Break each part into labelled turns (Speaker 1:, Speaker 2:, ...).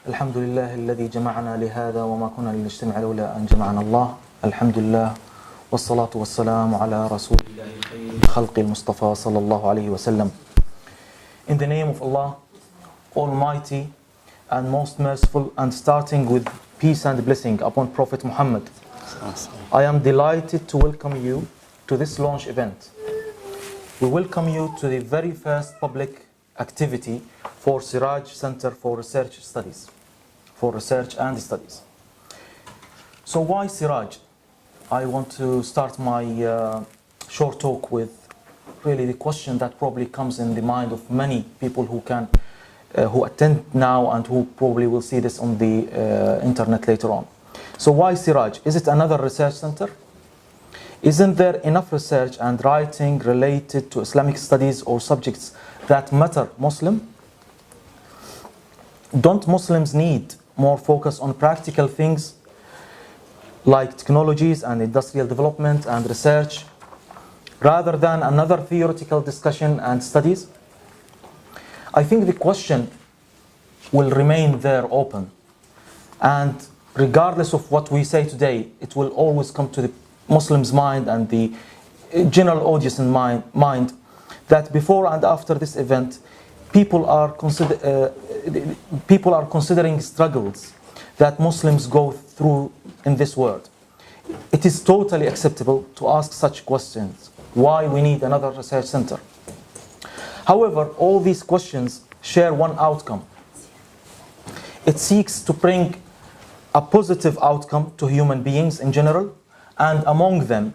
Speaker 1: الحمد لله الذي جمعنا لهذا وما كنا لنجتمع لولا أن جمعنا الله. الحمد لله والصلاة والسلام على رسول الله خير خلق المصطفى صلى الله عليه وسلم. In the name of Allah, Almighty and most merciful, and starting with peace and blessing upon Prophet Muhammad, I am delighted to welcome you to this launch event. We welcome you to the very first public activity for Siraj Center for Research and Studies. So why Siraj? I want to start my short talk with really the question that probably comes in the mind of many people who attend now and who probably will see this on the internet later on. So why Siraj? Is it another research center? Isn't there enough research and writing related to Islamic studies or subjects that matter Muslim? Don't Muslims need more focus on practical things like technologies and industrial development and research rather than another theoretical discussion and studies? I think the question will remain there open, and regardless of what we say today, it will always come to the Muslims' mind and the general audience in mind that before and after this event, people are considering struggles that Muslims go through in this world. It is totally acceptable to ask such questions. Why we need another research center? However, all these questions share one outcome. It seeks to bring a positive outcome to human beings in general, and among them,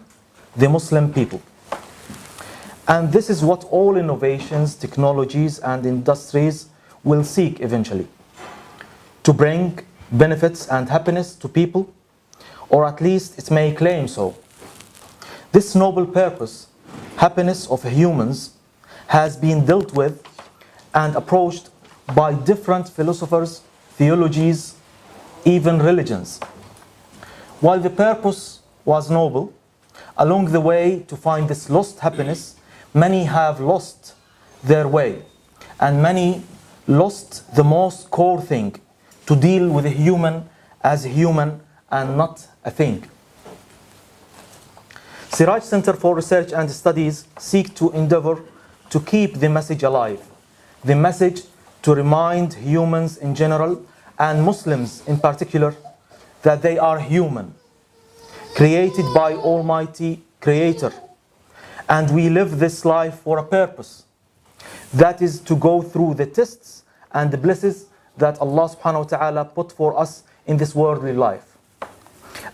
Speaker 1: the Muslim people. And this is what all innovations, technologies, and industries will seek eventually: to bring benefits and happiness to people, or at least it may claim so. This noble purpose, happiness of humans, has been dealt with and approached by different philosophers, theologies, even religions. While the purpose was noble, along the way to find this lost happiness, many have lost their way, and many lost the most core thing: to deal with a human as a human and not a thing. Siraj Center for Research and Studies seek to endeavor to keep the message alive, the message to remind humans in general and Muslims in particular that they are human, created by Almighty Creator, and we live this life for a purpose, that is to go through the tests and the blessings that Allah subhanahu wa ta'ala put for us in this worldly life,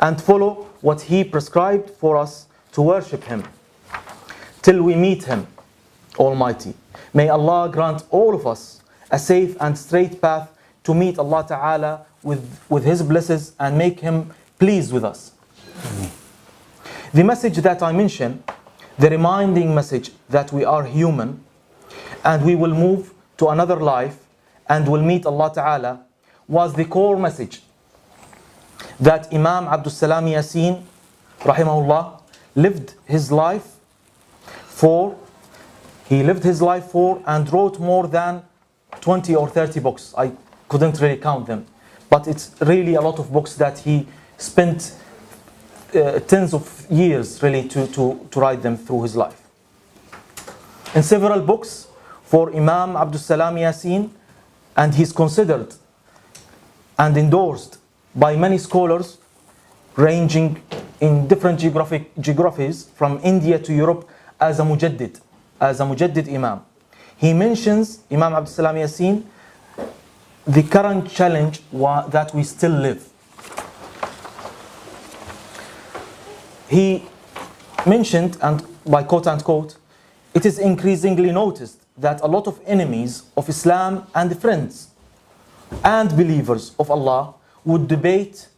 Speaker 1: and follow what He prescribed for us to worship Him till we meet Him Almighty. May Allah grant all of us a safe and straight path to meet Allah Ta'ala with His blessings and make Him pleased with us. The message that I mentioned, the reminding message that we are human and we will move to another life and will meet Allah Ta'ala, was the core message that Imam Abdul Salam Yasin rahimahullah lived his life for. He lived his life for and wrote more than 20 or 30 books. I couldn't really count them, but it's really a lot of books that he spent tens of years really to write them through his life. In several books for Imam Abdul Salam Yasin, and he's considered and endorsed by many scholars ranging in different geographies from India to Europe as a mujaddid Imam. He mentions, Imam Abdul Salam Yasin, the current challenge that we still live. He mentioned, and by quote unquote, it is increasingly noticed that a lot of enemies of Islam and friends and believers of Allah would debate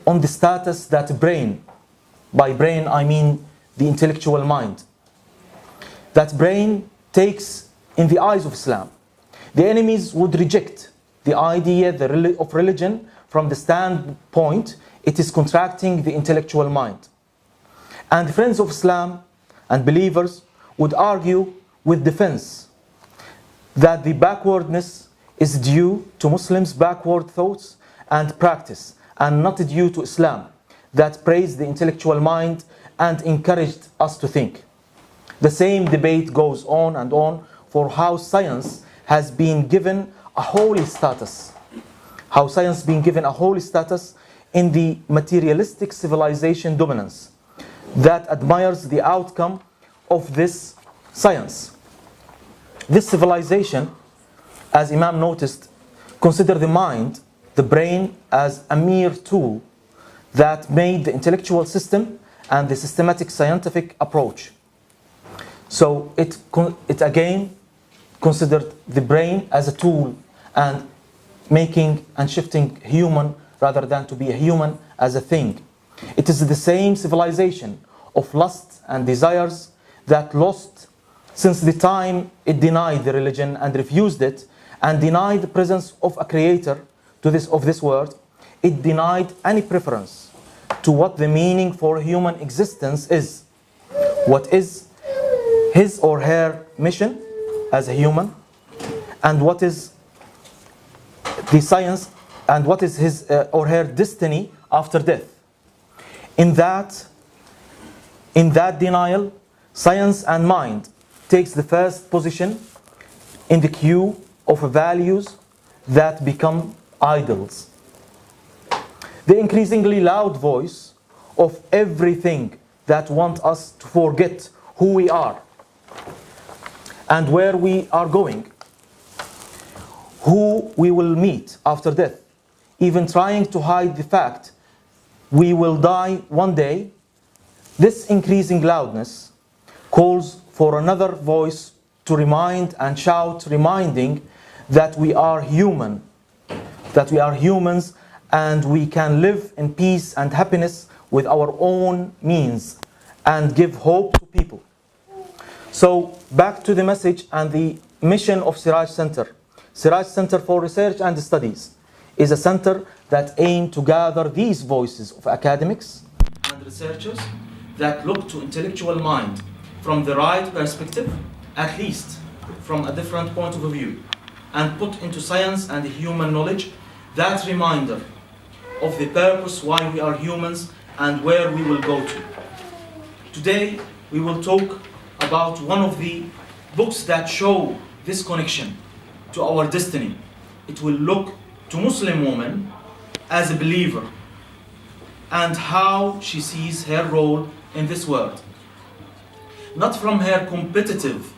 Speaker 1: on the status that brain, by brain I mean the intellectual mind, that brain takes in the eyes of Islam. The enemies would reject the idea of religion from the standpoint it is contracting the intellectual mind. And friends of Islam and believers would argue with defense that the backwardness is due to Muslims' backward thoughts and practice, and not due to Islam, that praised the intellectual mind and encouraged us to think. The same debate goes on and on for how science has been given a holy status. How science has been given a holy status in the materialistic civilization dominance that admires the outcome of this science. This civilization, as Imam noticed, consider the mind, the brain, as a mere tool that made the intellectual system and the systematic scientific approach. So it again considered the brain as a tool and making and shifting human rather than to be a human as a thing. It is the same civilization of lusts and desires that lost since the time it denied the religion and refused it and denied the presence of a creator of this world. It denied any preference to what the meaning for human existence is. What is his or her mission as a human, and what is the science, and what is his or her destiny after death. In that denial, science and mind takes the first position in the queue of values that become idols. The increasingly loud voice of everything that wants us to forget who we are and where we are going, who we will meet after death, even trying to hide the fact we will die one day. This increasing loudness calls for another voice to remind and shout, reminding that we are human, that we are humans, and we can live in peace and happiness with our own means and give hope to people. So back to the message and the mission of Siraj Center. Siraj Center for Research and Studies is a center that aims to gather these voices of academics and researchers that look to intellectual mind from the right perspective, at least from a different point of view, and put into science and human knowledge that reminder of the purpose why we are humans and where we will go to. Today we will talk about one of the books that show this connection to our destiny. It will look to Muslim woman as a believer and how she sees her role in this world. Not from her competitive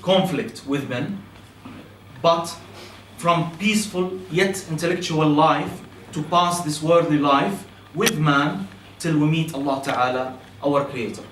Speaker 1: conflict with men, but from peaceful yet intellectual life to pass this worldly life with man till we meet Allah Ta'ala, our Creator.